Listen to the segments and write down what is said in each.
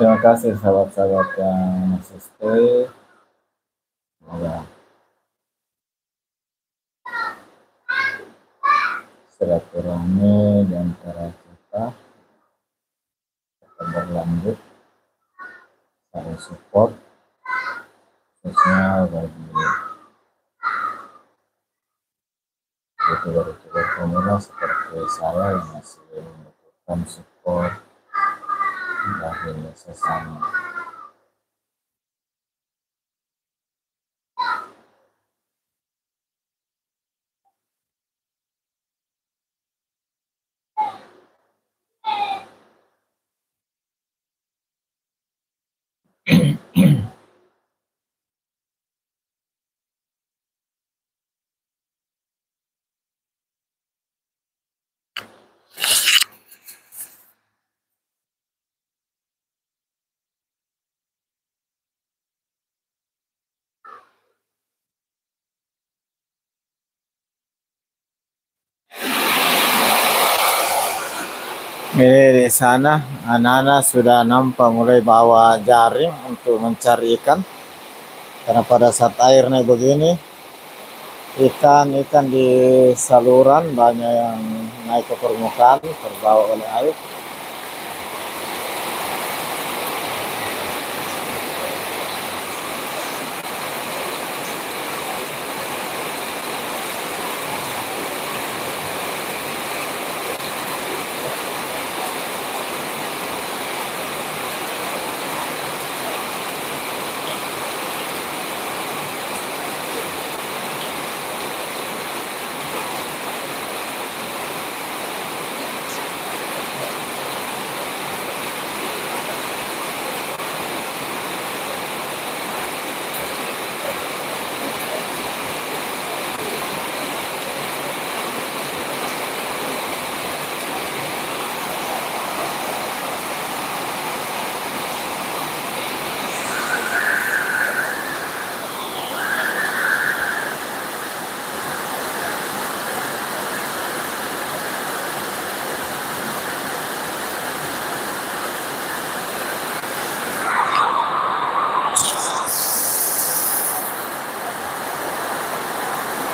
Terima kasih sahabat-sahabat yang masih stay. Semoga silaturahmi di antara kita akan berlanjut, saling support, khususnya bagi youtuber-youtuber pemula seperti saya yang masih membutuhkan support dari sesama. Ini di sana anak-anak sudah nampak mulai bawa jaring untuk mencari ikan, karena pada saat air naik begini ikan di saluran banyak yang naik ke permukaan terbawa oleh air.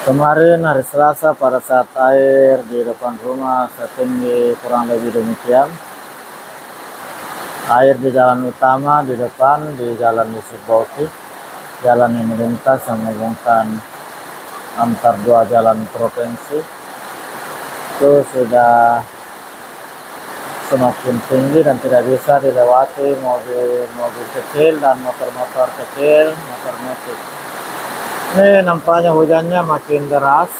Kemarin hari Selasa pada saat air di depan rumah setinggi kurang lebih demikian. Air di jalan utama di depan, di jalan Yusuf Bauti, jalan yang melintas yang menghubungkan antar dua jalan provinsi, itu sudah semakin tinggi dan tidak bisa dilewati mobil kecil dan motor-motor kecil, motor metik. Ini nampaknya hujannya makin deras.